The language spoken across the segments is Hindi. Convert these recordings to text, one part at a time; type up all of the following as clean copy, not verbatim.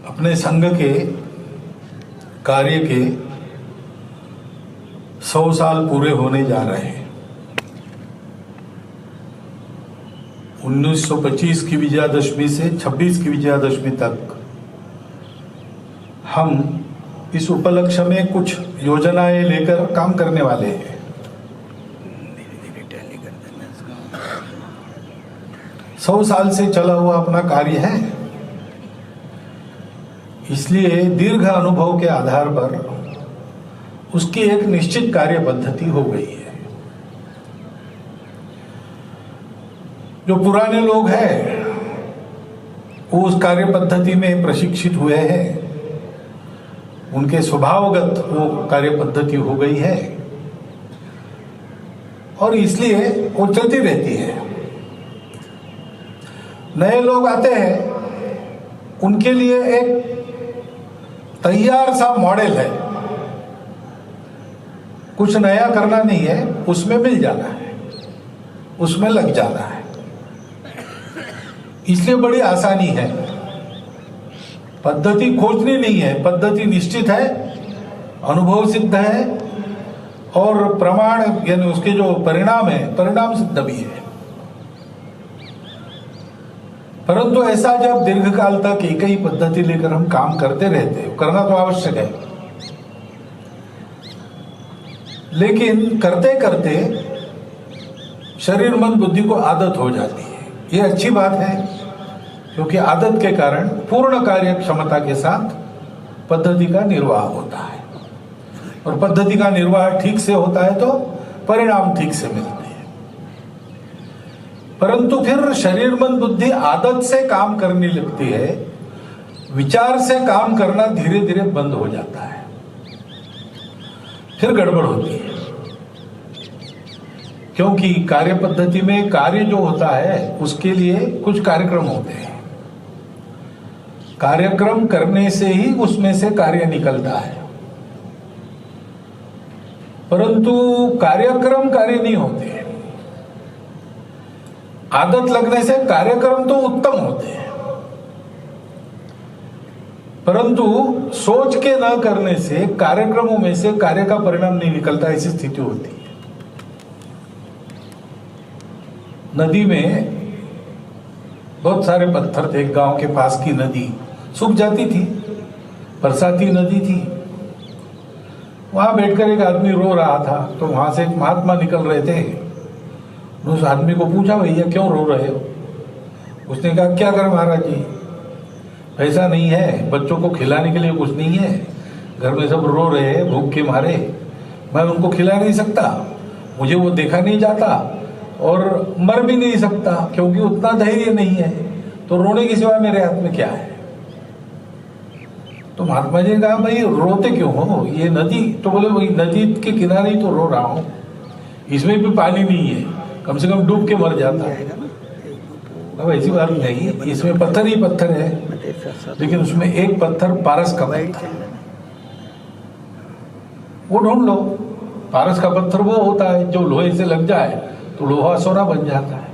अपने संघ के कार्य के 100 साल पूरे होने जा रहे हैं। 1925 की विजयादशमी से 26 की विजयादशमी तक हम इस उपलक्ष्य में कुछ योजनाएं लेकर काम करने वाले हैं। 100 साल से चला हुआ अपना कार्य है, इसलिए दीर्घ अनुभव के आधार पर उसकी एक निश्चित कार्य पद्धति हो गई है। जो पुराने लोग हैं वो उस कार्य पद्धति में प्रशिक्षित हुए हैं, उनके स्वभावगत वो कार्य पद्धति हो गई है और इसलिए वो चलती रहती है। नए लोग आते हैं, उनके लिए एक तैयार सा मॉडल है, कुछ नया करना नहीं है, उसमें मिल जाना है, उसमें लग जाना है, इसलिए बड़ी आसानी है। पद्धति खोजनी नहीं है, पद्धति निश्चित है, अनुभव सिद्ध है और प्रमाण यानी उसके जो परिणाम है परिणाम सिद्ध भी है। परंतु ऐसा जब दीर्घकाल तक एक ही पद्धति लेकर हम काम करते रहते हैं, करना तो आवश्यक है, लेकिन करते करते शरीर मन बुद्धि को आदत हो जाती है। ये अच्छी बात है, क्योंकि आदत के कारण पूर्ण कार्य क्षमता के साथ पद्धति का निर्वाह होता है और पद्धति का निर्वाह ठीक से होता है तो परिणाम ठीक से मिलते हैं। परंतु फिर शरीर मन बुद्धि आदत से काम करने लगती है, विचार से काम करना धीरे धीरे बंद हो जाता है, फिर गड़बड़ होती है। क्योंकि कार्य पद्धति में कार्य जो होता है उसके लिए कुछ कार्यक्रम होते हैं, कार्यक्रम करने से ही उसमें से कार्य निकलता है, परंतु कार्यक्रम कार्य नहीं होते। आदत लगने से कार्यक्रम तो उत्तम होते हैं, परंतु सोच के न करने से कार्यक्रमों में से कार्य का परिणाम नहीं निकलता, ऐसी स्थिति होती है। नदी में बहुत सारे पत्थर थे, गांव के पास की नदी सूख जाती थी, बरसाती नदी थी। वहां बैठकर एक आदमी रो रहा था, तो वहां से एक महात्मा निकल रहे थे। उस आदमी को पूछा, भैया क्यों रो रहे हो? उसने कहा, क्या करें महाराज जी, पैसा नहीं है, बच्चों को खिलाने के लिए कुछ नहीं है, घर में सब रो रहे हैं भूख के मारे, मैं उनको खिला नहीं सकता, मुझे वो देखा नहीं जाता और मर भी नहीं सकता क्योंकि उतना धैर्य नहीं है, तो रोने की सिवा मेरे हाथ में क्या है? तो महात्मा जी ने कहा, भाई रोते क्यों हो, ये नदी, तो बोले वही नदी के किनारे ही तो रो रहा हूं, इसमें भी पानी नहीं है, कम से कम डूब के मर जाता है। अब ऐसी बात नहीं, इसमें पत्थर ही पत्थर है, लेकिन उसमें एक पत्थर पारस का पत्थर, वो ढूंढ लो। पारस का पत्थर वो होता है जो लोहे से लग जाए तो लोहा सोना बन जाता है।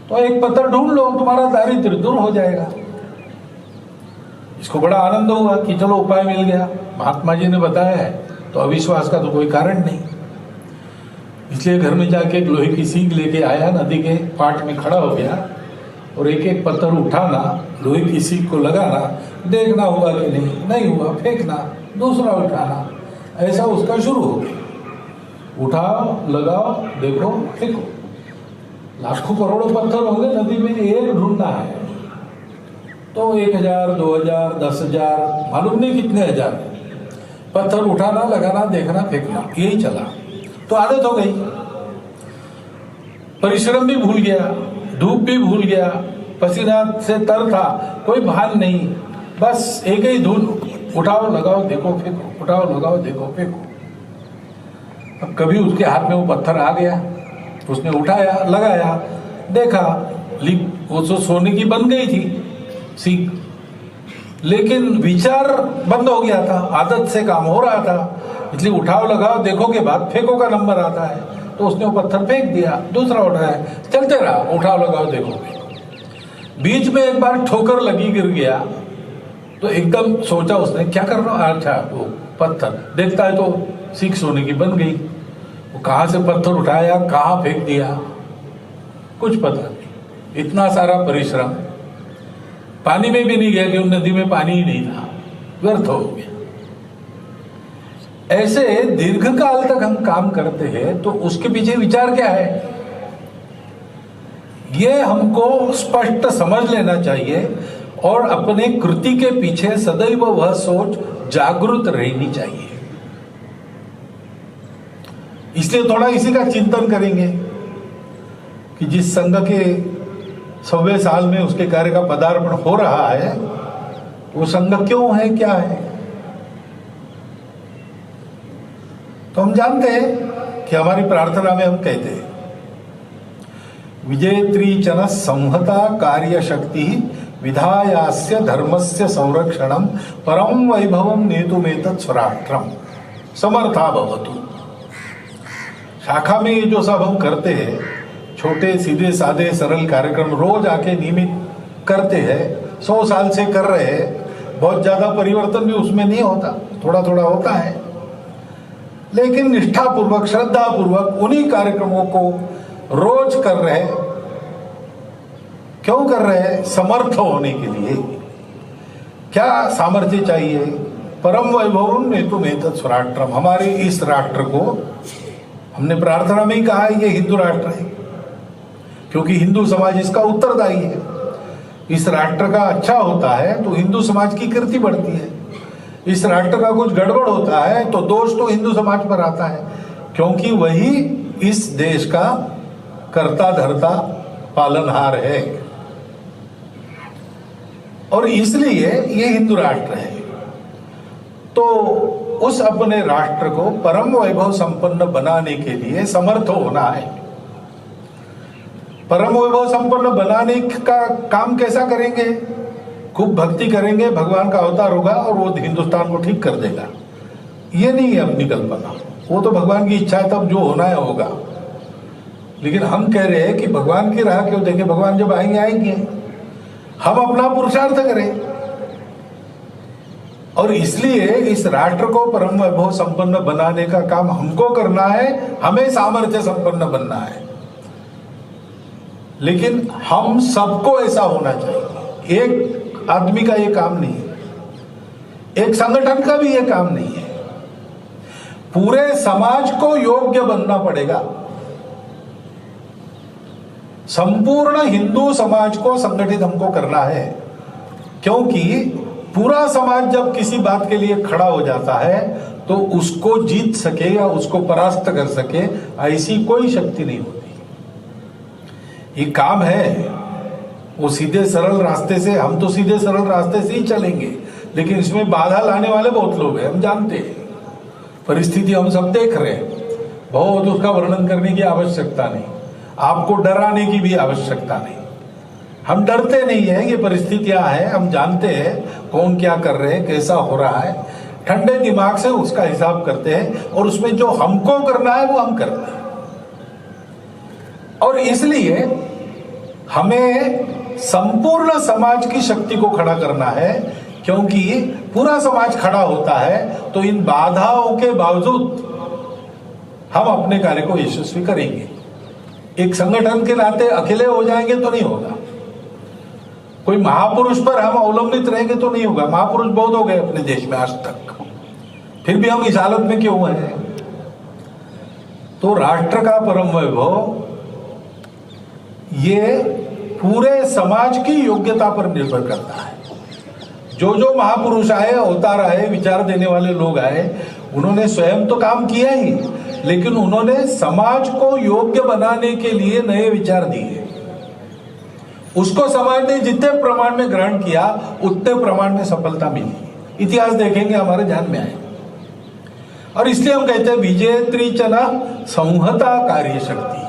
तो एक पत्थर ढूंढ लो, तुम्हारा दारिद्र्य दूर हो जाएगा। इसको बड़ा आनंद हुआ कि चलो उपाय मिल गया, महात्मा जी ने बताया है, तो अविश्वास का तो कोई कारण नहीं। इसलिए घर में जाके एक लोहे की सीख लेके आया, नदी के पाट में खड़ा हो गया और एक एक पत्थर उठाना, लोहे की सीख को लगाना, देखना हुआ कि नहीं हुआ, फेंकना, दूसरा उठाना, ऐसा उसका शुरू हो गया। उठाओ, लगाओ, देखो, फेंको। लाखों करोड़ों पत्थर होंगे नदी में, एक ढूंढना है तो 1000, 2000, 10,000, मालूम नहीं कितने हजार पत्थर उठाना, लगाना, देखना, फेंकना, यही चला। तो आदत हो गई, परिश्रम भी भूल गया, धूप भी भूल गया, पसीना से तर था, कोई भान नहीं, बस एक ही धुन, उठाओ लगाओ देखो फेंको, उठाओ लगाओ देखो फेंको। अब कभी उसके हाथ में वो पत्थर आ गया, उसने उठाया, लगाया, देखा, वो तो सोने की बन गई थी सीख, लेकिन विचार बंद हो गया था, आदत से काम हो रहा था, इसलिए उठाओ लगाओ देखो के बाद फेंको का नंबर आता है, तो उसने वो पत्थर फेंक दिया, दूसरा उठाया, चलते रहा, उठाओ लगाओ देखो। बीच में एक बार ठोकर लगी, गिर गया, तो एकदम सोचा उसने, क्या कर रहा हूं? अच्छा वो पत्थर देखता है तो सीख सोने की बन गई। वो कहां से पत्थर उठाया, कहां फेंक दिया, कुछ पता नहीं। इतना सारा परिश्रम पानी में भी नहीं गया कि उन नदी में पानी ही नहीं था, व्यर्थ हो गया। ऐसे दीर्घकाल तक हम काम करते हैं तो उसके पीछे विचार क्या है, ये हमको स्पष्ट समझ लेना चाहिए और अपने कृति के पीछे सदैव वह सोच जागृत रहनी चाहिए। इसलिए थोड़ा इसी का चिंतन करेंगे कि जिस संघ के 100वें साल में उसके कार्य का पदार्पण हो रहा है, वो संघ क्यों है, क्या है। तो हम जानते हैं कि हमारी प्रार्थना में हम कहते हैं, विजेत्री चन संहता कार्य शक्ति विधायास्य धर्मस्य संरक्षणम परम वैभवम नेतुमेतत् स्वराष्ट्रम समर्था भवतु। शाखा में ये जो सब हम करते हैं, छोटे सीधे सादे सरल कार्यक्रम रोज आके नियमित करते हैं, 100 साल से कर रहे हैं, बहुत ज्यादा परिवर्तन भी उसमें नहीं होता, थोड़ा थोड़ा होता है, लेकिन निष्ठापूर्वक श्रद्धापूर्वक उन्हीं कार्यक्रमों को रोज कर रहे हैं। क्यों कर रहे हैं? समर्थ होने के लिए। क्या सामर्थ्य चाहिए? परम वैभवम नेतुमेतत् स्वराष्ट्रम, हमारे इस राष्ट्र को, हमने प्रार्थना में ही कहा है ये हिंदू राष्ट्र है, क्योंकि हिंदू समाज इसका उत्तरदायी है। इस राष्ट्र का अच्छा होता है तो हिंदू समाज की कीर्ति बढ़ती है, इस राष्ट्र का कुछ गड़बड़ होता है तो दोष तो हिंदू समाज पर आता है, क्योंकि वही इस देश का कर्ता धर्ता पालनहार है। और इसलिए ये हिंदू राष्ट्र है। तो उस अपने राष्ट्र को परम वैभव संपन्न बनाने के लिए समर्थ होना है। परम वैभव संपन्न बनाने का काम कैसा करेंगे? खूब भक्ति करेंगे, भगवान का अवतार होगा और वो हिंदुस्तान को ठीक कर देगा, ये नहीं है अपनी कल्पना। वो तो भगवान की इच्छा है, तब जो होना है होगा। लेकिन हम कह रहे हैं कि भगवान की राह क्यों देखें, भगवान जब आएंगे आएंगे, हम अपना पुरुषार्थ करें। और इसलिए इस राष्ट्र को परम वैभव संपन्न बनाने का काम हमको करना है, हमें सामर्थ्य संपन्न बनना है। लेकिन हम सबको ऐसा होना चाहिए। एक आदमी का ये काम नहीं है, एक संगठन का भी ये काम नहीं है, पूरे समाज को योग्य बनना पड़ेगा। संपूर्ण हिंदू समाज को संगठित हमको करना है, क्योंकि पूरा समाज जब किसी बात के लिए खड़ा हो जाता है तो उसको जीत सके या उसको परास्त कर सके, ऐसी कोई शक्ति नहीं होती। ये काम है वो सीधे सरल रास्ते से, हम तो सीधे सरल रास्ते से ही चलेंगे, लेकिन इसमें बाधा लाने वाले बहुत लोग हैं, हम जानते हैं। परिस्थिति हम सब देख रहे हैं, बहुत उसका वर्णन करने की आवश्यकता नहीं, आपको डराने की भी आवश्यकता नहीं। हम डरते नहीं है, ये परिस्थितियां हैं, हम जानते हैं कौन क्या कर रहे हैं, कैसा हो रहा है, ठंडे दिमाग से उसका हिसाब करते हैं और उसमें जो हमको करना है वो हम करते हैं। और इसलिए हमें संपूर्ण समाज की शक्ति को खड़ा करना है, क्योंकि पूरा समाज खड़ा होता है तो इन बाधाओं के बावजूद हम अपने कार्य को यशस्वी करेंगे। एक संगठन के नाते अकेले हो जाएंगे तो नहीं होगा, कोई महापुरुष पर हम अवलंबित रहेंगे तो नहीं होगा। महापुरुष बहुत हो गए अपने देश में आज तक, फिर भी हम इस हालत में क्यों हैं? तो राष्ट्र का परम वैभव ये पूरे समाज की योग्यता पर निर्भर करता है। जो जो महापुरुष आए, अवतार आए, विचार देने वाले लोग आए, उन्होंने स्वयं तो काम किया ही, लेकिन उन्होंने समाज को योग्य बनाने के लिए नए विचार दिए। उसको समाज ने जितने प्रमाण में ग्रहण किया उतने प्रमाण में सफलता मिली। इतिहास देखेंगे हमारे ध्यान में आए। और इसलिए हम कहते हैं विजेत्री चना संहता कार्य शक्ति,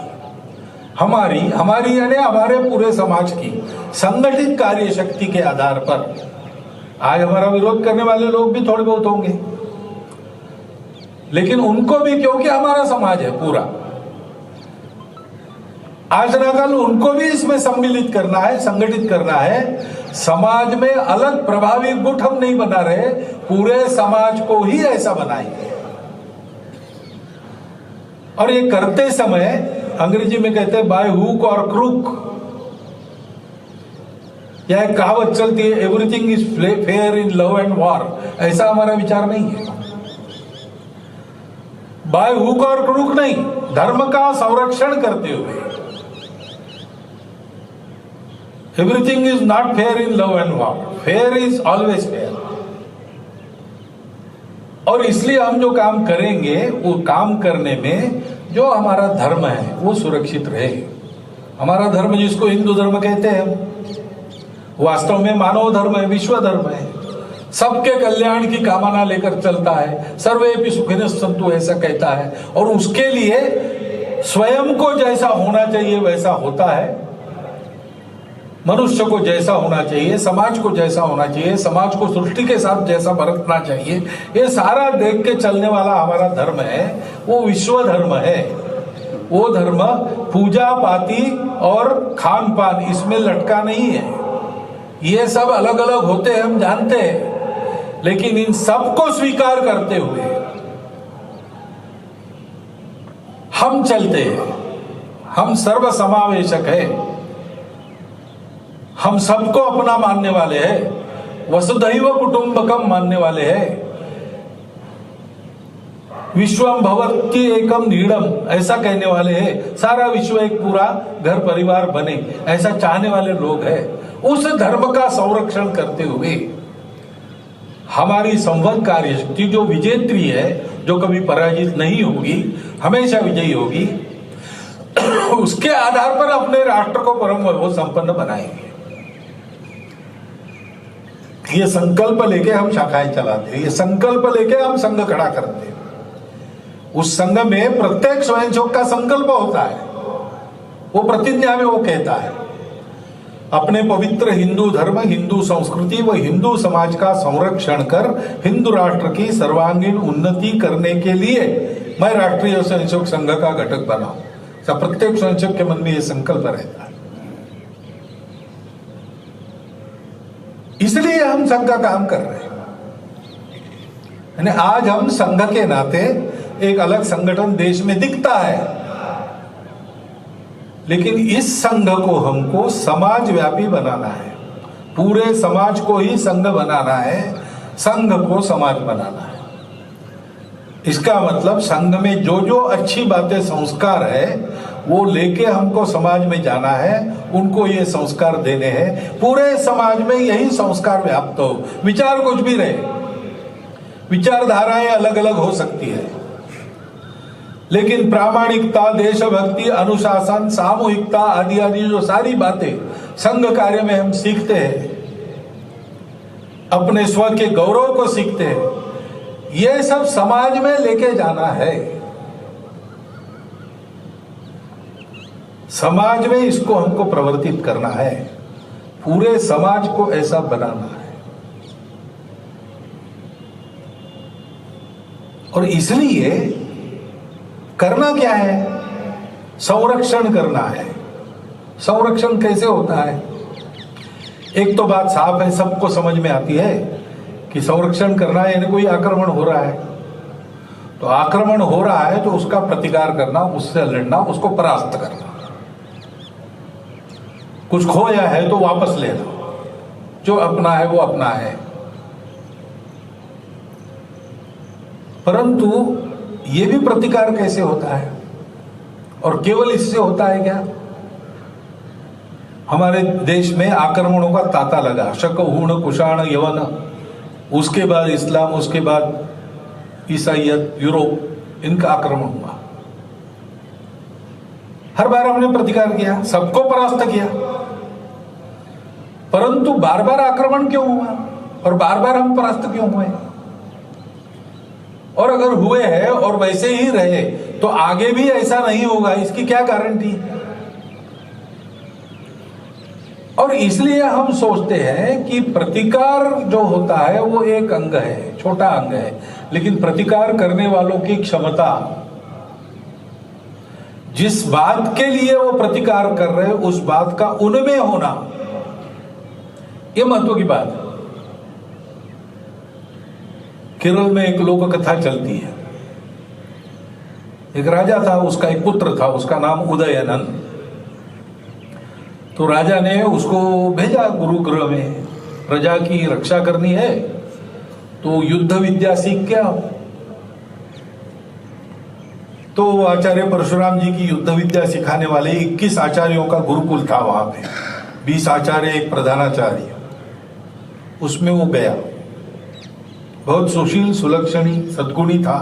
हमारी यानी हमारे पूरे समाज की संगठित कार्य शक्ति के आधार पर। आज हमारा विरोध करने वाले लोग भी थोड़े बहुत होंगे, लेकिन उनको भी, क्योंकि हमारा समाज है पूरा, आज ना कल उनको भी इसमें सम्मिलित करना है, संगठित करना है। समाज में अलग प्रभावी गुट हम नहीं बना रहे, पूरे समाज को ही ऐसा बनाएंगे। और ये करते समय अंग्रेजी में कहते हैं बाय हुक और क्रूक, या एक कहावत चलती है everything is fair in love and war. ऐसा हमारा विचार नहीं है। बाय हुक और क्रूक नहीं, धर्म का संरक्षण करते हुए। Everything is not fair in love and war, fair is always fair. और इसलिए हम जो काम करेंगे वो काम करने में जो हमारा धर्म है वो सुरक्षित रहे। हमारा धर्म जिसको हिंदू धर्म कहते हैं वास्तव में मानव धर्म है, विश्व धर्म है, सबके कल्याण की कामना लेकर चलता है। सर्वेपि सुखिनः सन्तु ऐसा कहता है, और उसके लिए स्वयं को जैसा होना चाहिए वैसा होता है, मनुष्य को जैसा होना चाहिए, समाज को जैसा होना चाहिए, समाज को सृष्टि के साथ जैसा बरतना चाहिए, ये सारा देख के चलने वाला हमारा धर्म है, वो विश्व धर्म है। वो धर्म पूजा पाती और खान पान इसमें लटका नहीं है। ये सब अलग अलग होते हैं, हम जानते हैं, लेकिन इन सबको स्वीकार करते हुए हम चलते हैं। हम सर्व समावेशक है, हम सबको अपना मानने वाले हैं, वसुधैव कुटुंबकम मानने वाले हैं, विश्वम भवति एकम नीडम ऐसा कहने वाले हैं, सारा विश्व एक पूरा घर परिवार बने ऐसा चाहने वाले लोग हैं। उस धर्म का संरक्षण करते हुए हमारी संवद कार्य शक्ति जो विजेत्री है, जो कभी पराजित नहीं होगी, हमेशा विजयी होगी, उसके आधार पर अपने राष्ट्र को परम वैभव संपन्न बनाएंगे। ये संकल्प लेके हम शाखाएं चलाते हैं, ये संकल्प लेके हम संघ खड़ा करते हैं। उस संघ में प्रत्येक स्वयंसेवक का संकल्प होता है, वो प्रतिज्ञा में वो कहता है अपने पवित्र हिंदू धर्म, हिंदू संस्कृति व हिंदू समाज का संरक्षण कर हिंदू राष्ट्र की सर्वांगीण उन्नति करने के लिए मैं राष्ट्रीय स्वयंसेवक संघ का घटक बनाऊं। सब प्रत्येक स्वयंसेवक के मन में यह संकल्प रहता है। इसलिए हम संघ का काम कर रहे हैं। यानी आज हम संघ के नाते एक अलग संगठन देश में दिखता है, लेकिन इस संघ को हमको समाज व्यापी बनाना है। पूरे समाज को ही संघ बनाना है, संघ को समाज बनाना है। इसका मतलब संघ में जो जो अच्छी बातें संस्कार है वो लेके हमको समाज में जाना है, उनको ये संस्कार देने हैं। पूरे समाज में यही संस्कार व्याप्त हो। विचार कुछ भी रहे, विचारधाराएं अलग अलग हो सकती है, लेकिन प्रामाणिकता, देशभक्ति, अनुशासन, सामूहिकता आदि आदि जो सारी बातें संघ कार्य में हम सीखते हैं, अपने स्व के गौरव को सीखते हैं, ये सब समाज में लेके जाना है। समाज में इसको हमको प्रवर्तित करना है, पूरे समाज को ऐसा बनाना है। और इसलिए करना क्या है? संरक्षण करना है। संरक्षण कैसे होता है? एक तो बात साफ है, सबको समझ में आती है कि संरक्षण करना है यानी कोई आक्रमण हो रहा है, तो आक्रमण हो रहा है तो उसका प्रतिकार करना, उससे लड़ना, उसको परास्त करना। कुछ खोया है तो वापस लेना, जो अपना है वो अपना है। परंतु ये भी प्रतिकार कैसे होता है? और केवल इससे होता है क्या? हमारे देश में आक्रमणों का तांता लगा, शक, हूण, कुषाण, यवन, उसके बाद इस्लाम, उसके बाद ईसाइयत, यूरोप, इनका आक्रमण हुआ। हर बार हमने प्रतिकार किया, सबको परास्त किया, परंतु बार बार आक्रमण क्यों हुआ और बार बार हम परास्त क्यों हुए? और अगर हुए हैं और वैसे ही रहे तो आगे भी ऐसा नहीं होगा, इसकी क्या गारंटी? और इसलिए हम सोचते हैं कि प्रतिकार जो होता है वो एक अंग है, छोटा अंग है, लेकिन प्रतिकार करने वालों की क्षमता, जिस बात के लिए वो प्रतिकार कर रहे हैं उस बात का उनमें होना, ये महत्व की बात है। केरल में एक लोक कथा चलती है। एक राजा था, उसका एक पुत्र था, उसका नाम उदयनन। तो राजा ने उसको भेजा गुरुकुल में, प्रजा की रक्षा करनी है तो युद्ध विद्या सीख के आओ। तो आचार्य परशुराम जी की युद्ध विद्या सिखाने वाले 21 आचार्यों का गुरुकुल था वहां पे, 20 आचार्य, एक प्रधानाचार्य, उसमें वो गया। बहुत सुशील, सुलक्षणी, सद्गुणी था,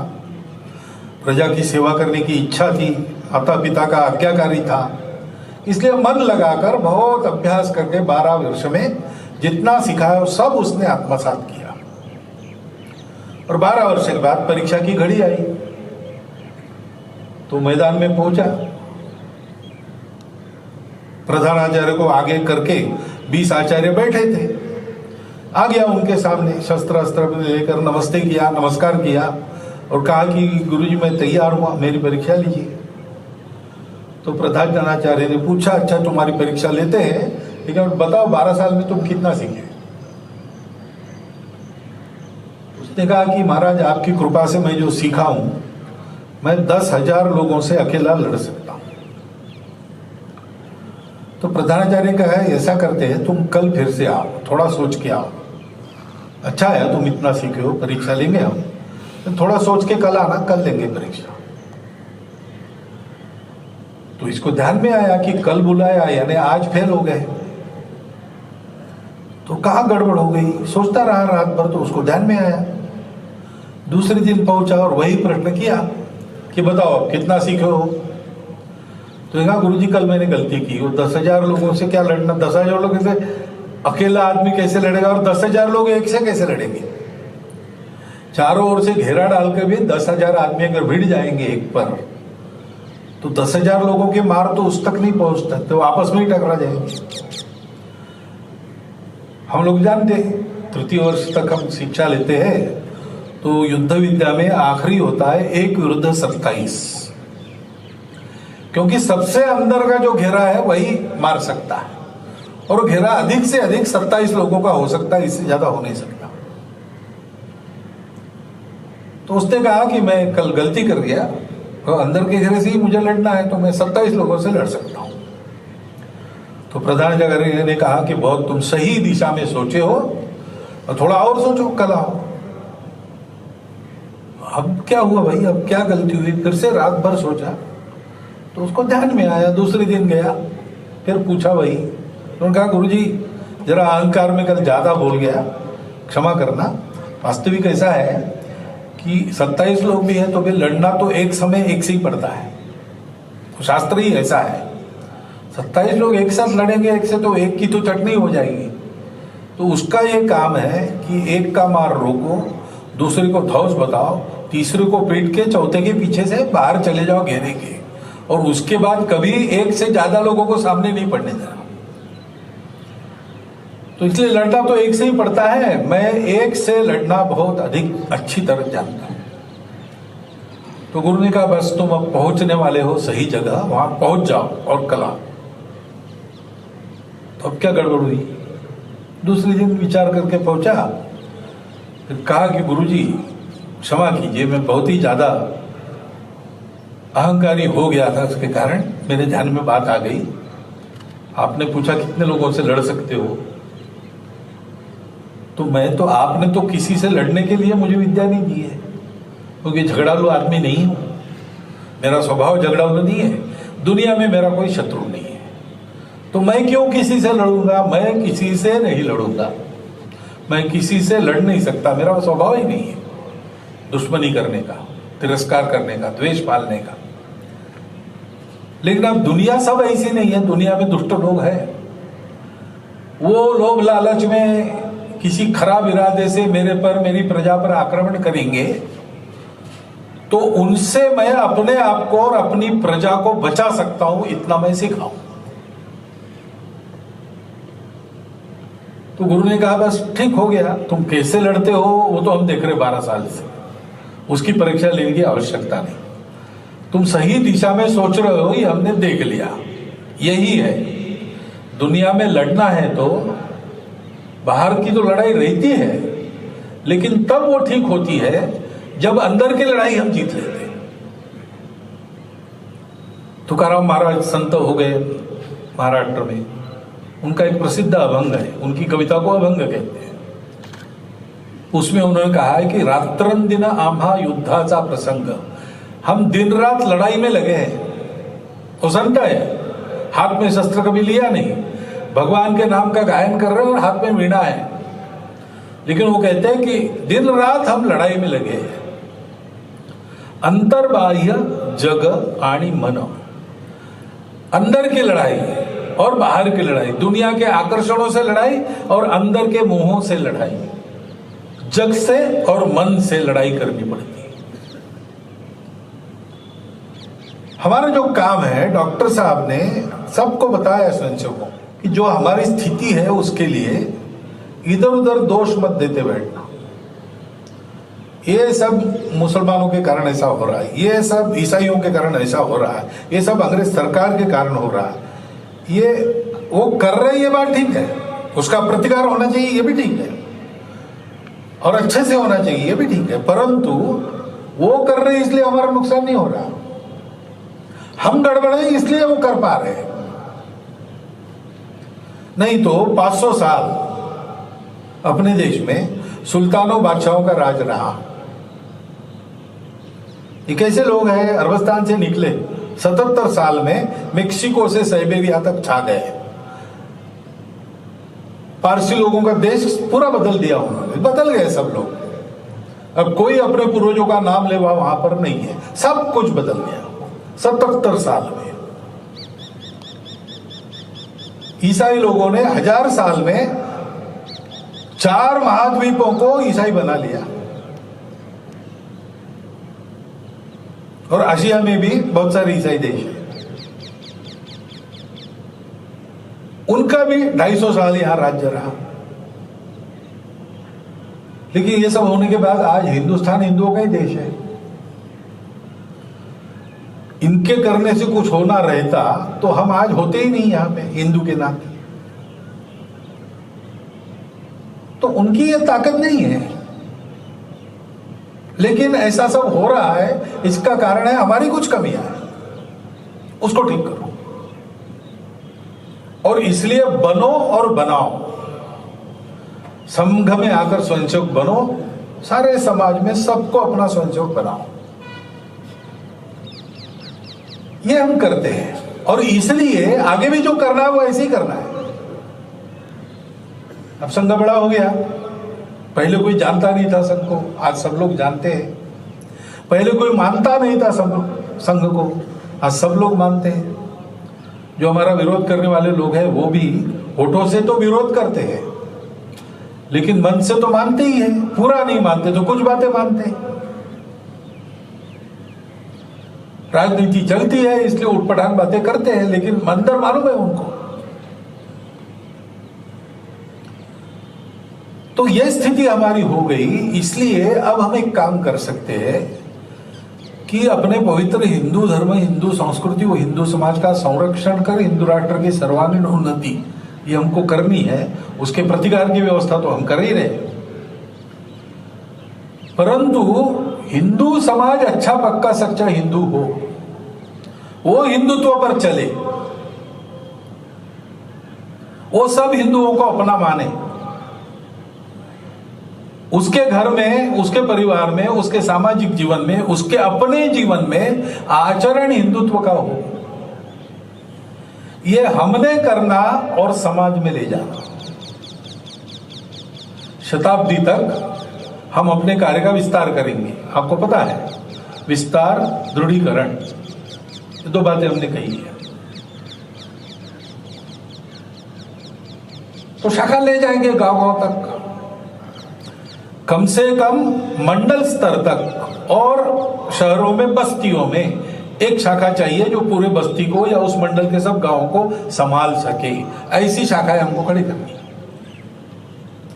प्रजा की सेवा करने की इच्छा थी, माता पिता का आज्ञाकारी था, इसलिए मन लगाकर बहुत अभ्यास करके 12 वर्ष में जितना सिखाया सब उसने आत्मसात किया। और 12 वर्ष के बाद परीक्षा की घड़ी आई तो मैदान में पहुंचा। प्रधानाचार्य को आगे करके 20 आचार्य बैठे थे। आ गया उनके सामने, शस्त्र अस्त्र लेकर नमस्ते किया, नमस्कार किया और कहा कि गुरुजी मैं तैयार हुआ, मेरी परीक्षा लीजिए। तो प्रधानाचार्य ने पूछा, अच्छा तुम्हारी परीक्षा लेते हैं, लेकिन बताओ 12 साल में तुम कितना सीखे? उसने कहा कि महाराज आपकी कृपा से मैं जो सीखा हूं, मैं 10,000 लोगों से अकेला लड़ सकता हूं। तो प्रधानाचार्य ने कहा ऐसा करते हैं, तुम कल फिर से आओ, थोड़ा सोच के आओ। अच्छा है तुम इतना सीखे हो, परीक्षा लेंगे हम, तो थोड़ा सोच के कल आना, कल लेंगे परीक्षा। तो इसको ध्यान में आया कि कल बुलाया यानी आज फेल हो गए, तो कहाँ गड़बड़ हो गई, सोचता रहा रात भर। तो उसको ध्यान में आया, दूसरे दिन पहुंचा और वही प्रश्न किया कि बताओ आप कितना सीखे हो? तो कहा गुरुजी कल मैंने गलती की, वो 10,000 लोगों से क्या लड़ना, 10,000 लोगों से अकेला आदमी कैसे लड़ेगा और 10,000 लोग एक से कैसे लड़ेंगे? चारों ओर से घेरा डाल के भी 10,000 आदमी अगर भिड़ जाएंगे एक पर, तो 10,000 लोगों के मार तो उस तक नहीं पहुंचता, तो आपस में ही टकरा जाएंगे। हम लोग जानते हैं, तृतीय वर्ष तक हम शिक्षा लेते हैं तो युद्ध विद्या में आखिरी होता है 1 विरुद्ध 27, क्योंकि सबसे अंदर का जो घेरा है वही मार सकता है, और घेरा अधिक से अधिक 27 लोगों का हो सकता है, इससे ज्यादा हो नहीं सकता। तो उसने कहा कि मैं कल गलती कर गया, तो अंदर के घेरे से ही मुझे लड़ना है, तो मैं 27 लोगों से लड़ सकता हूं। तो प्रधानाचार्य ने कहा कि बहुत तुम सही दिशा में सोचे हो, और थोड़ा और सोचो, कल आओ। अब क्या हुआ भाई, अब क्या गलती हुई? फिर से रात भर सोचा तो उसको ध्यान में आया। दूसरे दिन गया, फिर पूछा वही। उन्होंने कहा गुरुजी जरा अहंकार में कल ज्यादा बोल गया, क्षमा करना। वास्तविक ऐसा है कि 27 लोग भी हैं तो भी लड़ना तो एक समय एक से ही पड़ता है, शास्त्र ही ऐसा है। 27 लोग एक साथ लड़ेंगे एक से, तो एक की तो चटनी हो जाएगी। तो उसका ये काम है कि एक का मार रोको, दूसरे को धौस बताओ, तीसरे को पीट के चौथे के पीछे से बाहर चले जाओ घेरे के, और उसके बाद कभी एक से ज्यादा लोगों को सामने नहीं पड़ने देना। तो इसलिए लड़ना तो एक से ही पड़ता है। मैं एक से लड़ना बहुत अधिक अच्छी तरह जानता हूं। तो गुरु ने कहा बस तुम अब पहुंचने वाले हो सही जगह, वहां पहुंच जाओ और कल आओ। तो अब क्या गड़बड़ हुई? दूसरे दिन विचार करके पहुंचा, फिर कहा कि गुरुजी क्षमा कीजिए, मैं बहुत ही ज्यादा अहंकारी हो गया था, उसके कारण मेरे ध्यान में बात आ गई। आपने पूछा कितने लोगों से लड़ सकते हो, तो मैं तो, आपने तो किसी से लड़ने के लिए मुझे विद्या नहीं दी है, क्योंकि झगड़ालू आदमी नहीं हूं, मेरा स्वभाव झगड़ालू नहीं है, दुनिया में मेरा कोई शत्रु नहीं है, तो मैं क्यों किसी से लड़ूंगा? मैं किसी से नहीं लड़ूंगा, मैं किसी से लड़ नहीं सकता, मेरा स्वभाव ही नहीं है दुश्मनी करने का, तिरस्कार करने का, द्वेष पालने का। लेकिन अब दुनिया सब ऐसी नहीं है, दुनिया में दुष्ट लोग हैं, वो लोग लालच में किसी खराब इरादे से मेरे पर, मेरी प्रजा पर आक्रमण करेंगे, तो उनसे मैं अपने आप को और अपनी प्रजा को बचा सकता हूं, इतना मैं सिखाऊं। तो गुरु ने कहा बस ठीक हो गया, तुम कैसे लड़ते हो वो तो हम देख रहे 12 साल से, उसकी परीक्षा लेने की आवश्यकता नहीं, तुम सही दिशा में सोच रहे हो ये हमने देख लिया। यही है, दुनिया में लड़ना है तो बाहर की तो लड़ाई रहती है, लेकिन तब वो ठीक होती है जब अंदर की लड़ाई हम जीत लेते हैं। तुकाराम महाराज संत हो गए महाराष्ट्र में, उनका एक प्रसिद्ध अभंग है, उनकी कविता को अभंग कहते हैं। उसमें उन्होंने कहा है कि रात्रंदिन आम्हा युद्धाचा प्रसंग, हम दिन रात लड़ाई में लगे हैं। वो संत है, हाथ में शस्त्र कभी लिया नहीं, भगवान के नाम का गायन कर रहे हैं और हाथ में वीणा है, लेकिन वो कहते हैं कि दिन रात हम लड़ाई में लगे हैं। अंतर्बाह्य जग आणि मन, अंदर की लड़ाई और बाहर की लड़ाई, दुनिया के आकर्षणों से लड़ाई और अंदर के मोहों से लड़ाई, जग से और मन से लड़ाई करनी पड़ती है। हमारा जो काम है, डॉक्टर साहब ने सबको बताया स्वयंसेवकों कि जो हमारी स्थिति है उसके लिए इधर उधर दोष मत देते बैठना। ये सब मुसलमानों के कारण ऐसा हो रहा है, ये सब ईसाइयों के कारण ऐसा हो रहा है, ये सब अंग्रेज सरकार के कारण हो रहा है, ये वो कर रहे हैं, ये बात ठीक है, उसका प्रतिकार होना चाहिए, ये भी ठीक है, और अच्छे से होना चाहिए, ये भी ठीक है, परंतु वो कर रहे हैं इसलिए हमारा नुकसान नहीं हो रहा। हम गड़बड़े इसलिए वो कर पा रहे हैं, नहीं तो 500 साल अपने देश में सुल्तानों बादशाहों का राज रहा। ये कैसे लोग हैं, अरबस्तान से निकले, 77 साल में मेक्सिको से साइबेरिया तक छा गए, पारसी लोगों का देश पूरा बदल दिया उन्होंने, बदल गए सब लोग। अब कोई अपने पूर्वजों का नाम ले वहां पर नहीं है, सब कुछ बदल गया 77 साल में। ईसाई लोगों ने 1000 साल में 4 महाद्वीपों को ईसाई बना लिया, और आशिया में भी बहुत सारे ईसाई देश हैं, उनका भी 250 साल यहां राज्य रहा। लेकिन ये सब होने के बाद आज हिंदुस्तान हिंदुओं का ही देश है। इनके करने से कुछ होना रहता तो हम आज होते ही नहीं यहां पे हिंदू के नाते। तो उनकी ये ताकत नहीं है, लेकिन ऐसा सब हो रहा है, इसका कारण है हमारी कुछ कमियां हैं, उसको ठीक करो। और इसलिए बनो और बनाओ, संघ में आकर स्वयंसेवक बनो, सारे समाज में सबको अपना स्वयंसेवक बनाओ। ये हम करते हैं, और इसलिए आगे भी जो करना है वो ऐसे ही करना है। अब संघ बड़ा हो गया, पहले कोई जानता नहीं था संघ को, आज सब लोग जानते हैं। पहले कोई मानता नहीं था संघ को, आज सब लोग मानते हैं। जो हमारा विरोध करने वाले लोग हैं वो भी होठों से तो विरोध करते हैं, लेकिन मन से तो मानते ही है। पूरा नहीं मानते तो कुछ बातें मानते हैं। राजनीति चलती है इसलिए उठपटांग बातें करते हैं, लेकिन अंदर मालूम है उनको। तो यह स्थिति हमारी हो गई, इसलिए अब हम एक काम कर सकते हैं कि अपने पवित्र हिंदू धर्म, हिंदू संस्कृति और हिंदू समाज का संरक्षण कर हिंदू राष्ट्र की सर्वांगीण उन्नति ये हमको करनी है। उसके प्रतिकार की व्यवस्था तो हम कर ही रहे, परंतु हिंदू समाज अच्छा पक्का सच्चा हिंदू हो, वो हिंदुत्व पर चले, वो सब हिंदुओं को अपना माने, उसके घर में, उसके परिवार में, उसके सामाजिक जीवन में, उसके अपने जीवन में आचरण हिंदुत्व का हो। ये हमने करना और समाज में ले जाना। शताब्दी तक हम अपने कार्य का विस्तार करेंगे। आपको पता है, विस्तार, दृढ़ीकरण, ये 2 बातें हमने कही है। तो शाखा ले जाएंगे गांव-गांव तक, कम से कम मंडल स्तर तक, और शहरों में, बस्तियों में एक शाखा चाहिए जो पूरे बस्ती को या उस मंडल के सब गांवों को संभाल सके। ऐसी शाखाएं हमको खड़ी करनी।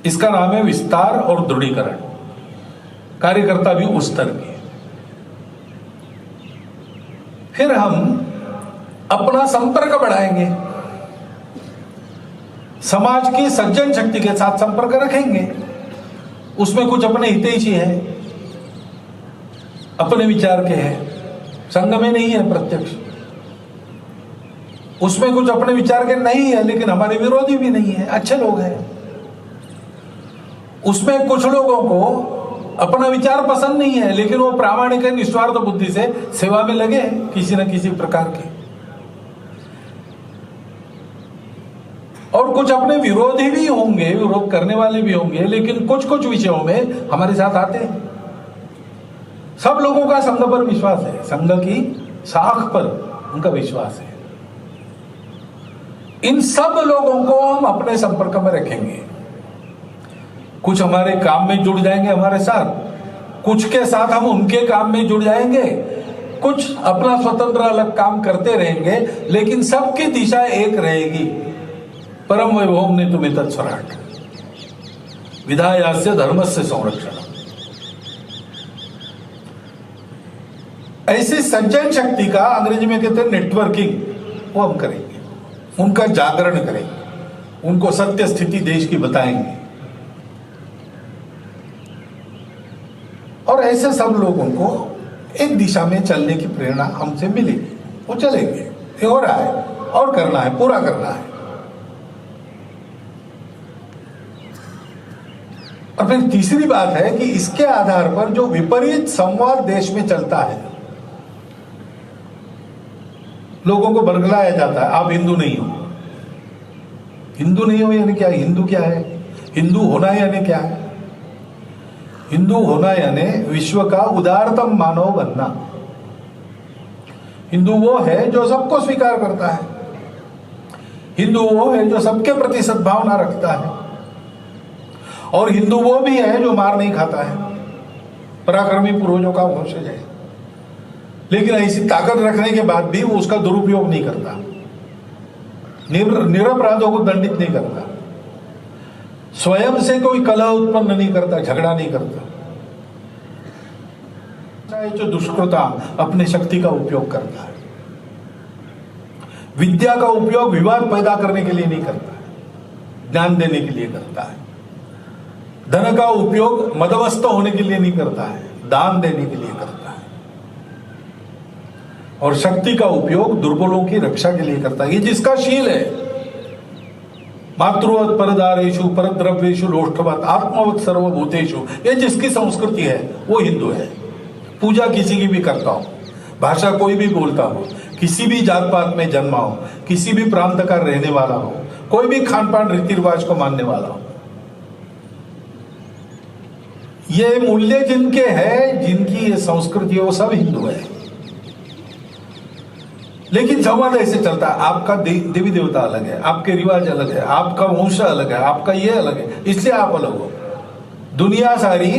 इसका नाम है विस्तार और दृढ़ीकरण। कार्यकर्ता भी उस स्तर के। फिर हम अपना संपर्क बढ़ाएंगे। समाज की सज्जन शक्ति के साथ संपर्क रखेंगे। उसमें कुछ अपने हितैषी है, अपने विचार के हैं, संघ में नहीं है प्रत्यक्ष। उसमें कुछ अपने विचार के नहीं है, लेकिन हमारे विरोधी भी नहीं है, अच्छे लोग हैं। उसमें कुछ लोगों को अपना विचार पसंद नहीं है, लेकिन वो प्रामाणिक है, निस्वार्थ बुद्धि से सेवा में लगे किसी न किसी प्रकार के। और कुछ अपने विरोधी भी होंगे, विरोध करने वाले भी होंगे, लेकिन कुछ कुछ विषयों में हमारे साथ आते हैं। सब लोगों का संघ पर विश्वास है, संघ की साख पर उनका विश्वास है। इन सब लोगों को हम अपने संपर्क में रखेंगे। कुछ हमारे काम में जुड़ जाएंगे हमारे साथ, कुछ के साथ हम उनके काम में जुड़ जाएंगे, कुछ अपना स्वतंत्र अलग काम करते रहेंगे, लेकिन सबकी दिशा एक रहेगी। परम वैभव ने तुम्हें तत्स्वराट विधायास्य धर्मस्य संरक्षण। ऐसी सज्जन शक्ति का अंग्रेजी में कहते हैं नेटवर्किंग, वो हम करेंगे, उनका जागरण करेंगे, उनको सत्य स्थिति देश की बताएंगे। और ऐसे सब लोगों को एक दिशा में चलने की प्रेरणा हमसे मिलेगी, वो चलेंगे। ये हो रहा है और करना है, पूरा करना है। और फिर तीसरी बात है कि इसके आधार पर जो विपरीत संवाद देश में चलता है, लोगों को बरगलाया जाता है, आप हिंदू नहीं हो। हिंदू नहीं हो यानी क्या? हिंदू क्या है? हिंदू होना यानी क्या है? हिंदू होना यानी विश्व का उदारतम मानव बनना। हिंदू वो है जो सबको स्वीकार करता है, हिंदू वो है जो सबके प्रति सद्भावना रखता है, और हिंदू वो भी है जो मार नहीं खाता है, पराक्रमी पूर्वजों का वंशज है, लेकिन ऐसी ताकत रखने के बाद भी वो उसका दुरुपयोग नहीं करता, निरपराधों को दंडित नहीं करता, स्वयं से कोई कलह उत्पन्न नहीं करता, झगड़ा नहीं करता। जो दुष्कृता अपने शक्ति का उपयोग करता है, विद्या का उपयोग विवाद पैदा करने के लिए नहीं करता है, ज्ञान देने के लिए करता है। धन का उपयोग मदमस्त होने के लिए नहीं करता है, दान देने के लिए करता है। और शक्ति का उपयोग दुर्बलों की रक्षा के लिए करता है। ये जिसका शील है, मातृवत परदारेषु परद्रव्येषु लोष्ठवत आत्मवत सर्वभूतेषु, ये जिसकी संस्कृति है वो हिंदू है। पूजा किसी की भी करता हो, भाषा कोई भी बोलता हो, किसी भी जात पात में जन्मा हो, किसी भी प्रांत का रहने वाला हो, कोई भी खान पान रीति रिवाज को मानने वाला हो, ये मूल्य जिनके हैं, जिनकी ये संस्कृति है, वो सब हिंदू है। लेकिन संवाद ऐसे चलता है, आपका देवी देवता अलग है, आपके रिवाज अलग है, आपका वंश अलग है, आपका ये अलग है, इसलिए आप अलग हो। दुनिया सारी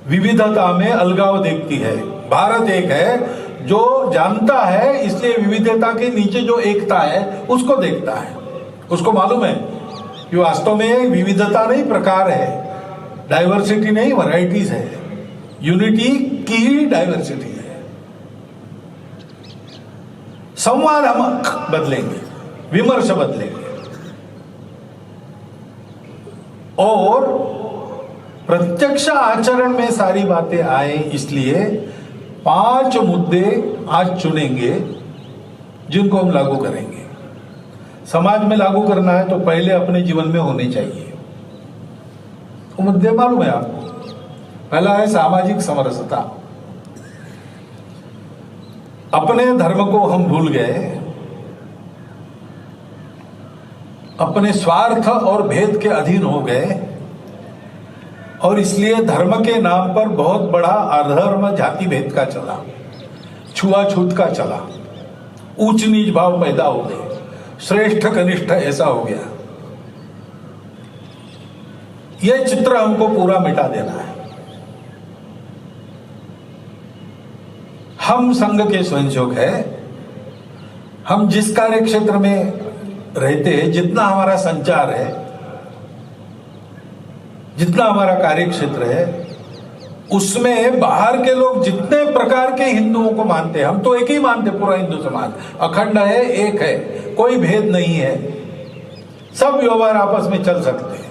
विविधता में अलगाव देखती है, भारत एक है जो जानता है, इसलिए विविधता के नीचे जो एकता है उसको देखता है। उसको मालूम है कि वास्तव में विविधता नहीं, प्रकार है, डाइवर्सिटी नहीं, वैरायटीज है, यूनिटी की डाइवर्सिटी है। संवाद हम बदलेंगे, विमर्श बदलेंगे, और प्रत्यक्ष आचरण में सारी बातें आए। इसलिए 5 मुद्दे आज चुनेंगे जिनको हम लागू करेंगे। समाज में लागू करना है तो पहले अपने जीवन में होने चाहिए। वो मुद्दे मालूम है आपको? पहला है सामाजिक समरसता। अपने धर्म को हम भूल गए, अपने स्वार्थ और भेद के अधीन हो गए, और इसलिए धर्म के नाम पर बहुत बड़ा अधर्म जाति भेद का चला, छुआछूत का चला, ऊंच नीच भाव पैदा हो गए, श्रेष्ठ कनिष्ठ ऐसा हो गया। यह चित्र हमको पूरा मिटा देना है। हम संघ के स्वयंसेवक है, हम जिस कार्य क्षेत्र में रहते हैं, जितना हमारा संचार है, जितना हमारा कार्य क्षेत्र है, उसमें बाहर के लोग जितने प्रकार के हिंदुओं को मानते हैं, हम तो एक ही मानते, पूरा हिंदू समाज अखंड है, एक है, कोई भेद नहीं है। सब व्यवहार आपस में चल सकते हैं।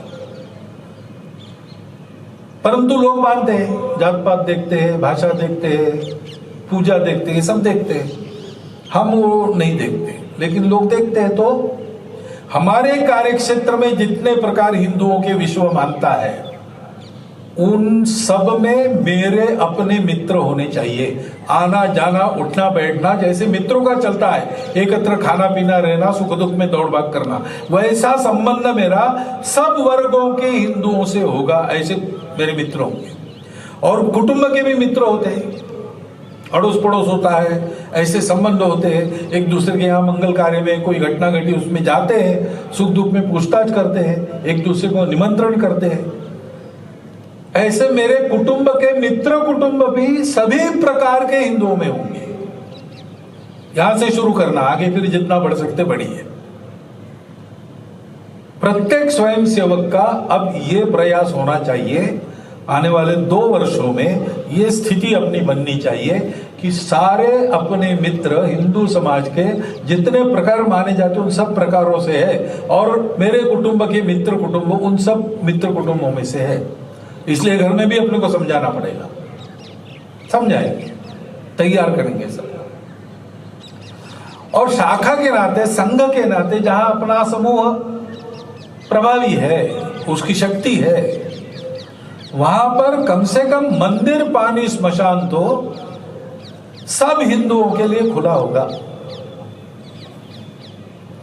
परंतु लोग मानते हैं, जात पात देखते हैं, भाषा देखते हैं, पूजा देखते हैं, सब देखते हैं। हम वो नहीं देखते, लेकिन लोग देखते हैं। तो हमारे कार्यक्षेत्र में जितने प्रकार हिंदुओं के विश्व मानता है, उन सब में मेरे अपने मित्र होने चाहिए। आना जाना, उठना बैठना जैसे मित्रों का चलता है, एकत्र खाना पीना, रहना, सुख दुख में दौड़ भाग करना, वैसा संबंध मेरा सब वर्गों के हिंदुओं से होगा। ऐसे मेरे मित्र होंगे। और कुटुंब के भी मित्र होते हैं, अड़ोस पड़ोस होता है, ऐसे संबंध होते हैं। एक दूसरे के यहाँ मंगल कार्य में कोई घटना घटी, उसमें जाते हैं, सुख दुख में पूछताछ करते हैं, एक दूसरे को निमंत्रण करते हैं। ऐसे मेरे कुटुंब के मित्र कुटुंब भी सभी प्रकार के हिंदुओं में होंगे। यहां से शुरू करना, आगे फिर जितना बढ़ सकते बढ़िए। प्रत्येक स्वयंसेवक का अब ये प्रयास होना चाहिए, आने वाले 2 वर्षों में ये स्थिति अपनी बननी चाहिए कि सारे अपने मित्र हिंदू समाज के जितने प्रकार माने जाते उन सब प्रकारों से है, और मेरे कुटुंब के मित्र कुटुंब उन सब मित्र कुटुंबों में से है। इसलिए घर में भी अपने को समझाना पड़ेगा, समझाएंगे, तैयार करेंगे सब। और शाखा के नाते, संघ के नाते, जहां अपना समूह प्रभावी है, उसकी शक्ति है, वहां पर कम से कम मंदिर, पानी, स्मशान तो सब हिंदुओं के लिए खुला होगा।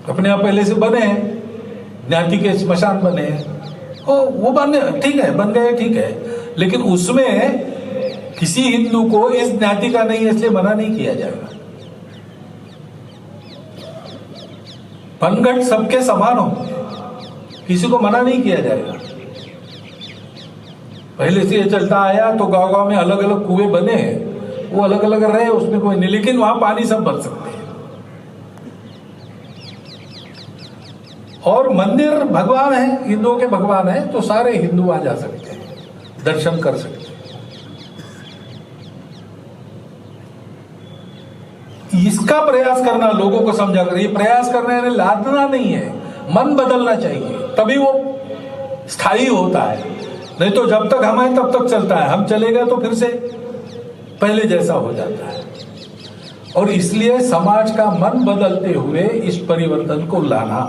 अपने आप पहले से बने हैं, ज्ञाति के स्मशान बने हैं, वो बने, ठीक है, बन गए, ठीक है, लेकिन उसमें किसी हिंदू को इस ज्ञाति का नहीं है इसलिए मना नहीं किया जाएगा। पनघट सबके समान होंगे, किसी को मना नहीं किया जाएगा। पहले से ये चलता आया, तो गांव गांव में अलग अलग कुएं बने हैं, वो अलग अलग रहे, उसमें कोई नहीं, लेकिन वहां पानी सब भर सकते हैं। और मंदिर भगवान है, हिंदुओं के भगवान है, तो सारे हिंदू आ जा सकते हैं, दर्शन कर सकते हैं। इसका प्रयास करना, लोगों को समझा कर, ये प्रयास करना यानी लादना नहीं है, मन बदलना चाहिए, तभी वो स्थायी होता है। नहीं तो जब तक हम हैं तब तक चलता है, हम चले गए तो फिर से पहले जैसा हो जाता है। और इसलिए समाज का मन बदलते हुए इस परिवर्तन को लाना,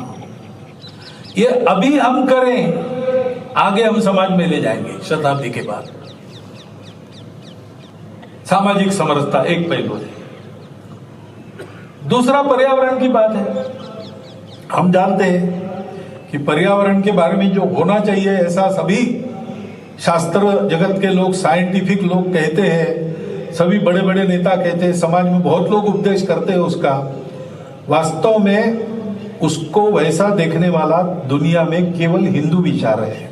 ये अभी हम करें, आगे हम समाज में ले जाएंगे शताब्दी के बाद। सामाजिक समरसता एक पहलू है। दूसरा पर्यावरण की बात है। हम जानते हैं कि पर्यावरण के बारे में जो होना चाहिए, ऐसा सभी शास्त्र जगत के लोग, साइंटिफिक लोग कहते हैं, सभी बड़े बड़े नेता कहते हैं, समाज में बहुत लोग उपदेश करते हैं उसका। वास्तव में उसको वैसा देखने वाला दुनिया में केवल हिंदू विचार है,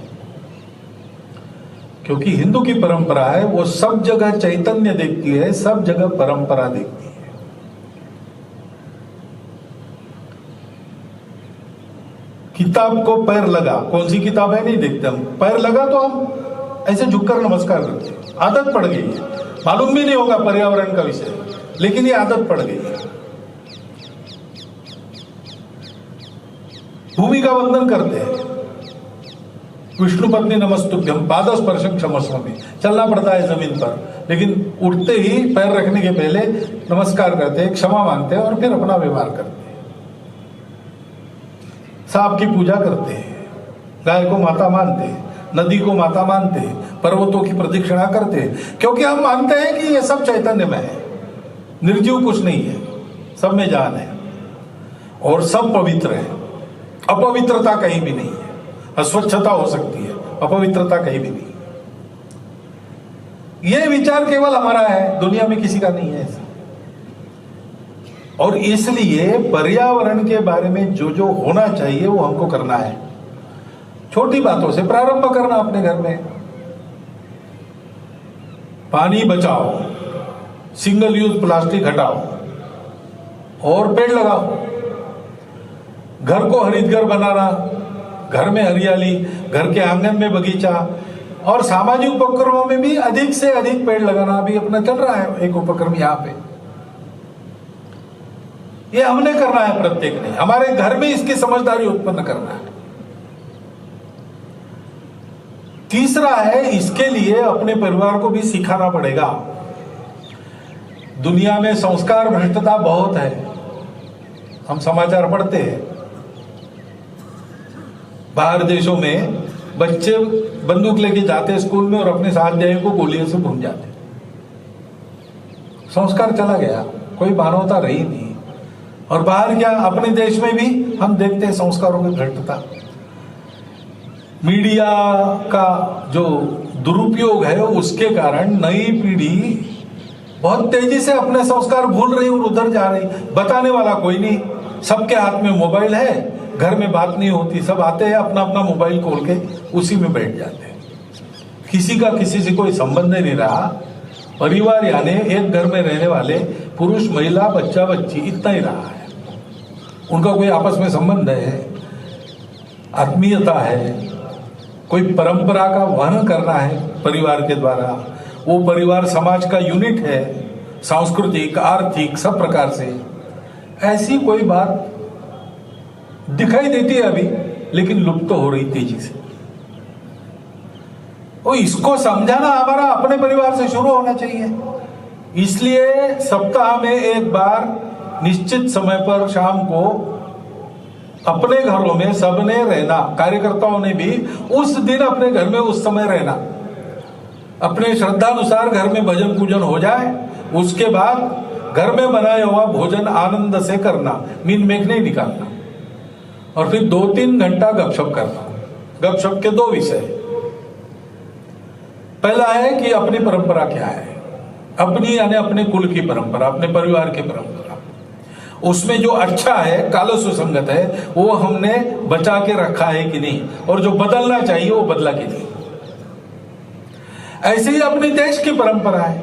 क्योंकि हिंदू की परंपरा है, वो सब जगह चैतन्य देखती है, सब जगह परंपरा देखती है। किताब को पैर लगा, कौन सी किताब है नहीं देखते हम, पैर लगा तो हम ऐसे झुककर नमस्कार करते हैं, आदत पड़ गई है। मालूम भी नहीं होगा पर्यावरण का विषय, लेकिन ये आदत पड़ गई है। भूमि का वंदन करते हैं, विष्णु पत्नी नमस्तुभ्यम पादस्पर्शम क्षमस्वामी, चलना पड़ता है जमीन पर, लेकिन उठते ही पैर रखने के पहले नमस्कार करते हैं, क्षमा मांगते हैं और फिर अपना व्यवहार करते हैं। सांप की पूजा करते हैं, गाय को माता मानते हैं, नदी को माता मानते हैं, पर्वतों की प्रदक्षिणा करते हैं, क्योंकि हम मानते हैं कि ये सब चैतन्य में है, निर्जीव कुछ नहीं है, सब में जान है और सब पवित्र है। अपवित्रता कहीं भी नहीं है, अस्वच्छता हो सकती है, अपवित्रता कहीं भी नहीं। यह विचार केवल हमारा है, दुनिया में किसी का नहीं है ऐसा। और इसलिए पर्यावरण के बारे में जो जो होना चाहिए वो हमको करना है। छोटी बातों से प्रारंभ करना, अपने घर में पानी बचाओ, सिंगल यूज प्लास्टिक हटाओ और पेड़ लगाओ। घर को हरितघर बनाना, घर में हरियाली, घर के आंगन में बगीचा, और सामाजिक उपक्रमों में भी अधिक से अधिक पेड़ लगाना। अभी अपना चल रहा है एक उपक्रम यहाँ पे, ये हमने करना है, प्रत्येक ने हमारे घर में इसकी समझदारी उत्पन्न करना है। तीसरा है, इसके लिए अपने परिवार को भी सिखाना पड़ेगा। दुनिया में संस्कार भ्रष्टता बहुत है, हम समाचार पढ़ते हैं। बाहर देशों में बच्चे बंदूक लेके जाते स्कूल में और अपने स्वाध्याय को गोलियों से भून जाते। संस्कार चला गया, कोई मानवता रही नहीं। और बाहर क्या, अपने देश में भी हम देखते हैं संस्कारों की भ्रष्टता। मीडिया का जो दुरुपयोग है उसके कारण नई पीढ़ी बहुत तेजी से अपने संस्कार भूल रही और उधर जा रही। बताने वाला कोई नहीं, सबके हाथ में मोबाइल है, घर में बात नहीं होती, सब आते हैं अपना अपना मोबाइल खोल के उसी में बैठ जाते हैं। किसी का किसी से कोई संबंध नहीं रहा। परिवार यानी एक घर में रहने वाले पुरुष, महिला, बच्चा, बच्ची, इतना ही रहा है। उनका कोई आपस में संबंध है, आत्मीयता है, कोई परंपरा का वहन करना है परिवार के द्वारा। वो परिवार समाज का यूनिट है, सांस्कृतिक, आर्थिक, सब प्रकार से। ऐसी कोई बात दिखाई देती है अभी, लेकिन लुप्त तो हो रही तेजी से। और इसको समझाना हमारा अपने परिवार से शुरू होना चाहिए। इसलिए सप्ताह में एक बार निश्चित समय पर शाम को अपने घरों में सबने रहना, कार्यकर्ताओं ने भी उस दिन अपने घर में उस समय रहना। अपने श्रद्धानुसार घर में भजन पूजन हो जाए, उसके बाद घर में बनाया हुआ भोजन आनंद से करना, मीन मेघ नहीं निकालना। और फिर 2-3 घंटा गपशप करना। गपशप के 2 विषय। पहला है कि अपनी परंपरा क्या है, अपनी यानी अपने कुल की परंपरा, अपने परिवार की परंपरा। उसमें जो अच्छा है, कालो सुसंगत है, वो हमने बचा के रखा है कि नहीं, और जो बदलना चाहिए वो बदला कि नहीं। ऐसे ही अपने देश की परंपरा है,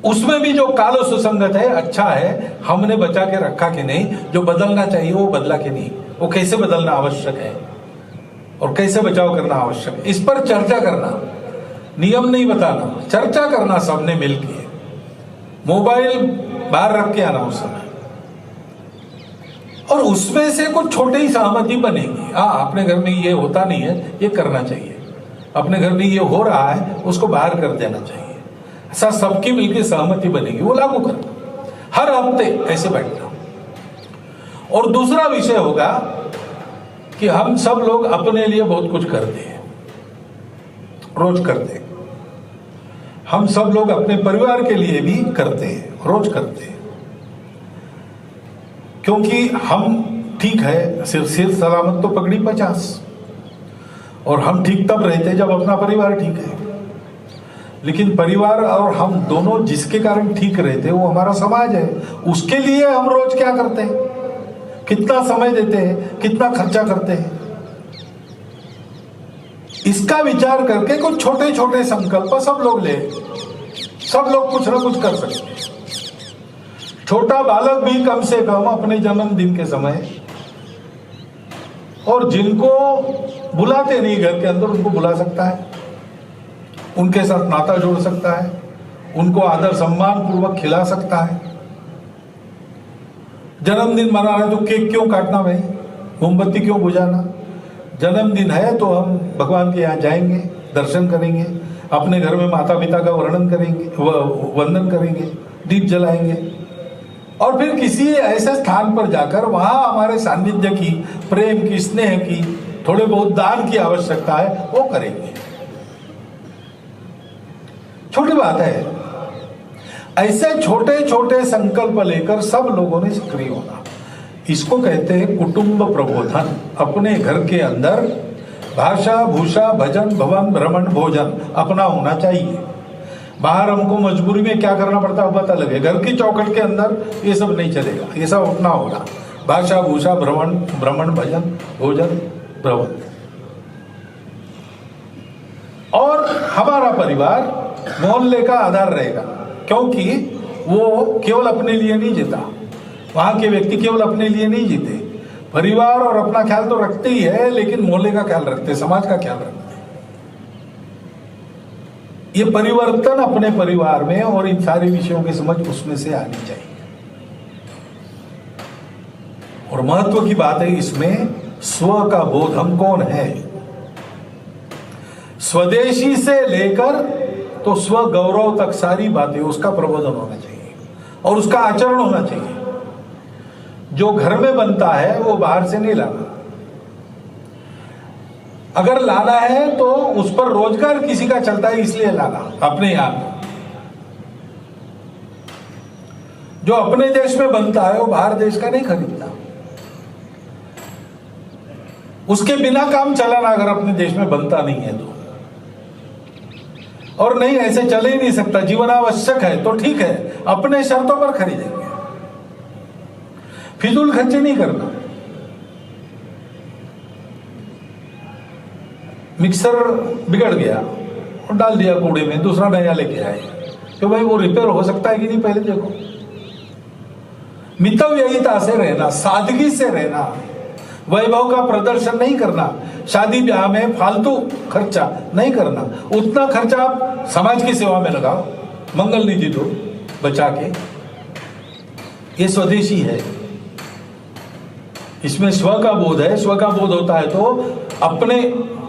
उसमें भी जो कालो सुसंगत है, अच्छा है, हमने बचा के रखा कि नहीं, जो बदलना चाहिए वो बदला कि नहीं, वो कैसे बदलना आवश्यक है और कैसे बचाव करना आवश्यक है, इस पर चर्चा करना। नियम नहीं बताना, चर्चा करना सबने मिलकर। मोबाइल बाहर रख के आना उस समय, और उसमें से कुछ छोटे ही सहमति बनेगी। हाँ, अपने घर में ये होता नहीं है, ये करना चाहिए। अपने घर में ये हो रहा है, उसको बाहर कर देना चाहिए। ऐसा सबकी मिलकर सहमति बनेगी, वो लागू करना। हर हफ्ते ऐसे बैठना। और दूसरा विषय होगा कि हम सब लोग अपने लिए बहुत कुछ करते हैं, रोज करते हैं। हम सब लोग अपने परिवार के लिए भी करते हैं, रोज करते हैं। क्योंकि हम ठीक है, सिर सलामत तो पगड़ी 50। और हम ठीक तब रहते जब अपना परिवार ठीक है। लेकिन परिवार और हम दोनों जिसके कारण ठीक रहते वो हमारा समाज है। उसके लिए हम रोज क्या करते हैं, कितना समय देते हैं, कितना खर्चा करते हैं, इसका विचार करके कुछ छोटे छोटे संकल्प सब लोग ले। सब लोग कुछ ना कुछ कर सकते हैं। छोटा बालक भी कम से कम अपने जन्मदिन के समय, और जिनको बुलाते नहीं घर के अंदर, उनको बुला सकता है, उनके साथ नाता जोड़ सकता है, उनको आदर सम्मान पूर्वक खिला सकता है। जन्मदिन मनाना तो केक क्यों काटना भाई, मोमबत्ती क्यों बुझाना। जन्मदिन है तो हम भगवान के यहाँ जाएंगे, दर्शन करेंगे, अपने घर में माता पिता का वर्णन करेंगे, वंदन करेंगे, दीप जलाएंगे, और फिर किसी ऐसे स्थान पर जाकर वहां हमारे सानिध्य की, प्रेम की, स्नेह की, थोड़े बहुत दान की आवश्यकता है, वो करेंगे। छोटी बात है। ऐसे छोटे छोटे संकल्प लेकर सब लोगों ने सक्रिय होना, इसको कहते हैं कुटुंब प्रबोधन। अपने घर के अंदर भाषा, भूषा, भजन, भवन, भ्रमण, भोजन अपना होना चाहिए। बाहर हमको मजबूरी में क्या करना पड़ता है पता लगे। घर की चौखट के अंदर ये सब नहीं चलेगा, ये सब अपना होगा। भाषा, भूषा, भ्रमण, भजन, भोजन, भ्रमण। और हमारा परिवार मोहल्ले का आधार रहेगा, क्योंकि वो केवल अपने लिए नहीं जीता। वहां के व्यक्ति केवल अपने लिए नहीं जीते, परिवार और अपना ख्याल तो रखते ही है, लेकिन मोहल्ले का ख्याल रखते, समाज का ख्याल रखते। ये परिवर्तन अपने परिवार में और इन सारे विषयों की समझ उसमें से आनी चाहिए। और महत्व की बात है इसमें स्व का बोध, हम कौन है, स्वदेशी से लेकर तो स्व गौरव तक सारी बातें उसका प्रबोधन होना चाहिए और उसका आचरण होना चाहिए। जो घर में बनता है वो बाहर से नहीं लाना। अगर लाना है तो उस पर रोजगार किसी का चलता है इसलिए लाना अपने यहां। जो अपने देश में बनता है वो बाहर देश का नहीं खरीदता। उसके बिना काम चलाना अगर अपने देश में बनता नहीं है तो, और नहीं ऐसे चले ही नहीं सकता, जीवन आवश्यक है तो ठीक है, अपने शर्तों पर खरीदेंगे। फिजूल खर्चे नहीं करना। मिक्सर बिगड़ गया और डाल दिया कूड़े में, दूसरा नया लेके आए, तो भाई वो रिपेयर हो सकता है कि नहीं पहले देखो। मितव्ययिता से रहना, सादगी से रहना, वैभव का प्रदर्शन नहीं करना, शादी ब्याह में फालतू खर्चा नहीं करना। उतना खर्चा आप समाज की सेवा में लगाओ, मंगल निधि दो बचा के। ये स्वदेशी है, इसमें स्व का बोध है। स्व का बोध होता है तो अपने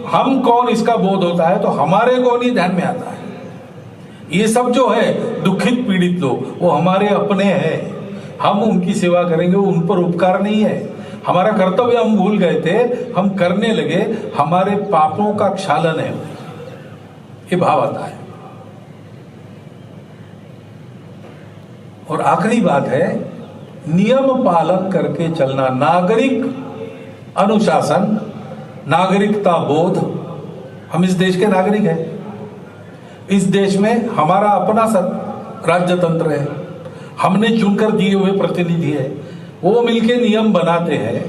हम कौन इसका बोध होता है तो हमारे कौन ही ध्यान में आता है। ये सब जो है दुखित पीड़ित लोग वो हमारे अपने हैं, हम उनकी सेवा करेंगे, उन पर उपकार नहीं है। हमारा कर्तव्य हम भूल गए थे, हम करने लगे, हमारे पापों का क्षालन है, ये भाव आता है। और आखिरी बात है नियम पालन करके चलना, नागरिक अनुशासन, नागरिकता बोध। हम इस देश के नागरिक हैं, इस देश में हमारा अपना राज्य तंत्र है, हमने चुनकर दिए हुए प्रतिनिधि है, वो मिलके नियम बनाते हैं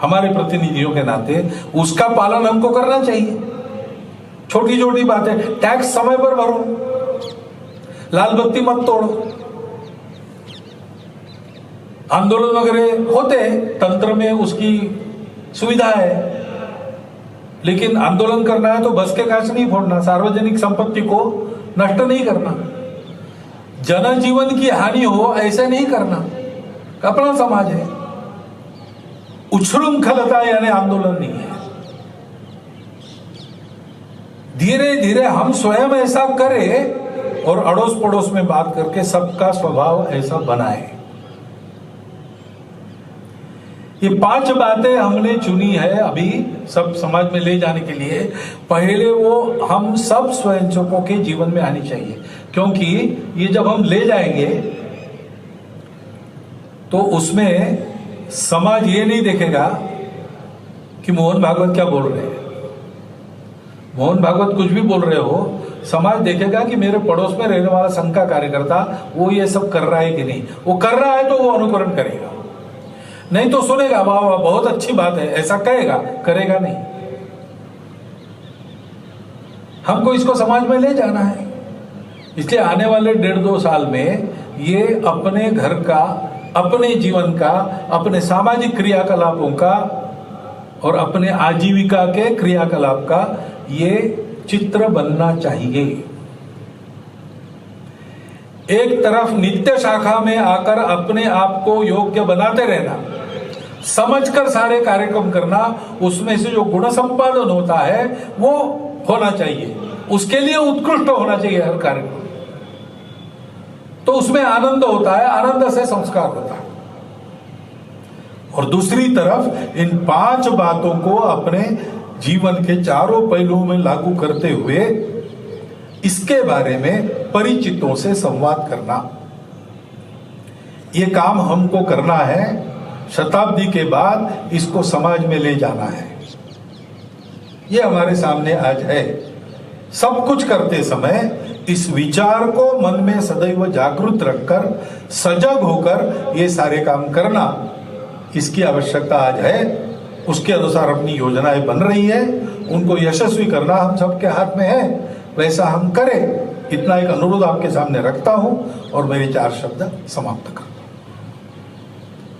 हमारे प्रतिनिधियों के नाते, उसका पालन हमको करना चाहिए। छोटी छोटी बातें, टैक्स समय पर भरो, लाल बत्ती मत तोड़ो। आंदोलन वगैरह होते हैं, तंत्र में उसकी सुविधा है, लेकिन आंदोलन करना है तो बस के कांच नहीं फोड़ना, सार्वजनिक संपत्ति को नष्ट नहीं करना, जनजीवन की हानि हो ऐसे नहीं करना। अपना समाज है, उच्छृंखलता यानी आंदोलन नहीं है। धीरे धीरे हम स्वयं ऐसा करें और अड़ोस पड़ोस में बात करके सबका स्वभाव ऐसा बनाए। ये 5 बातें हमने चुनी है अभी सब समाज में ले जाने के लिए। पहले वो हम सब स्वयंसेवकों के जीवन में आनी चाहिए, क्योंकि ये जब हम ले जाएंगे तो उसमें समाज ये नहीं देखेगा कि मोहन भागवत क्या बोल रहे हैं। मोहन भागवत कुछ भी बोल रहे हो, समाज देखेगा कि मेरे पड़ोस में रहने वाला संघ का कार्यकर्ता वो ये सब कर रहा है कि नहीं। वो कर रहा है तो वो अनुकरण करेगा, नहीं तो सुनेगा वाह वाह बहुत अच्छी बात है, ऐसा कहेगा, करेगा नहीं। हमको इसको समाज में ले जाना है। इसलिए आने वाले 1.5-2 साल में ये अपने घर का, अपने जीवन का, अपने सामाजिक क्रियाकलापों का और अपने आजीविका के क्रियाकलाप का ये चित्र बनना चाहिए। एक तरफ नित्य शाखा में आकर अपने आप को योग्य बनाते रहना, समझकर सारे कार्यक्रम करना, उसमें से जो गुण संपादन होता है वो होना चाहिए, उसके लिए उत्कृष्ट होना चाहिए हर कार्यक्रम। तो उसमें आनंद होता है, आनंद से संस्कार होता है। और दूसरी तरफ इन 5 बातों को अपने जीवन के चारों पहलुओं में लागू करते हुए इसके बारे में परिचितों से संवाद करना, ये काम हमको करना है। शताब्दी के बाद इसको समाज में ले जाना है। ये हमारे सामने आज है। सब कुछ करते समय इस विचार को मन में सदैव जागृत रखकर, सजग होकर ये सारे काम करना, इसकी आवश्यकता आज है। उसके अनुसार अपनी योजनाएं बन रही है, उनको यशस्वी करना हम सबके हाथ में है। वैसा हम करें, इतना एक अनुरोध आपके सामने रखता हूं और मेरे 4 शब्द समाप्त कर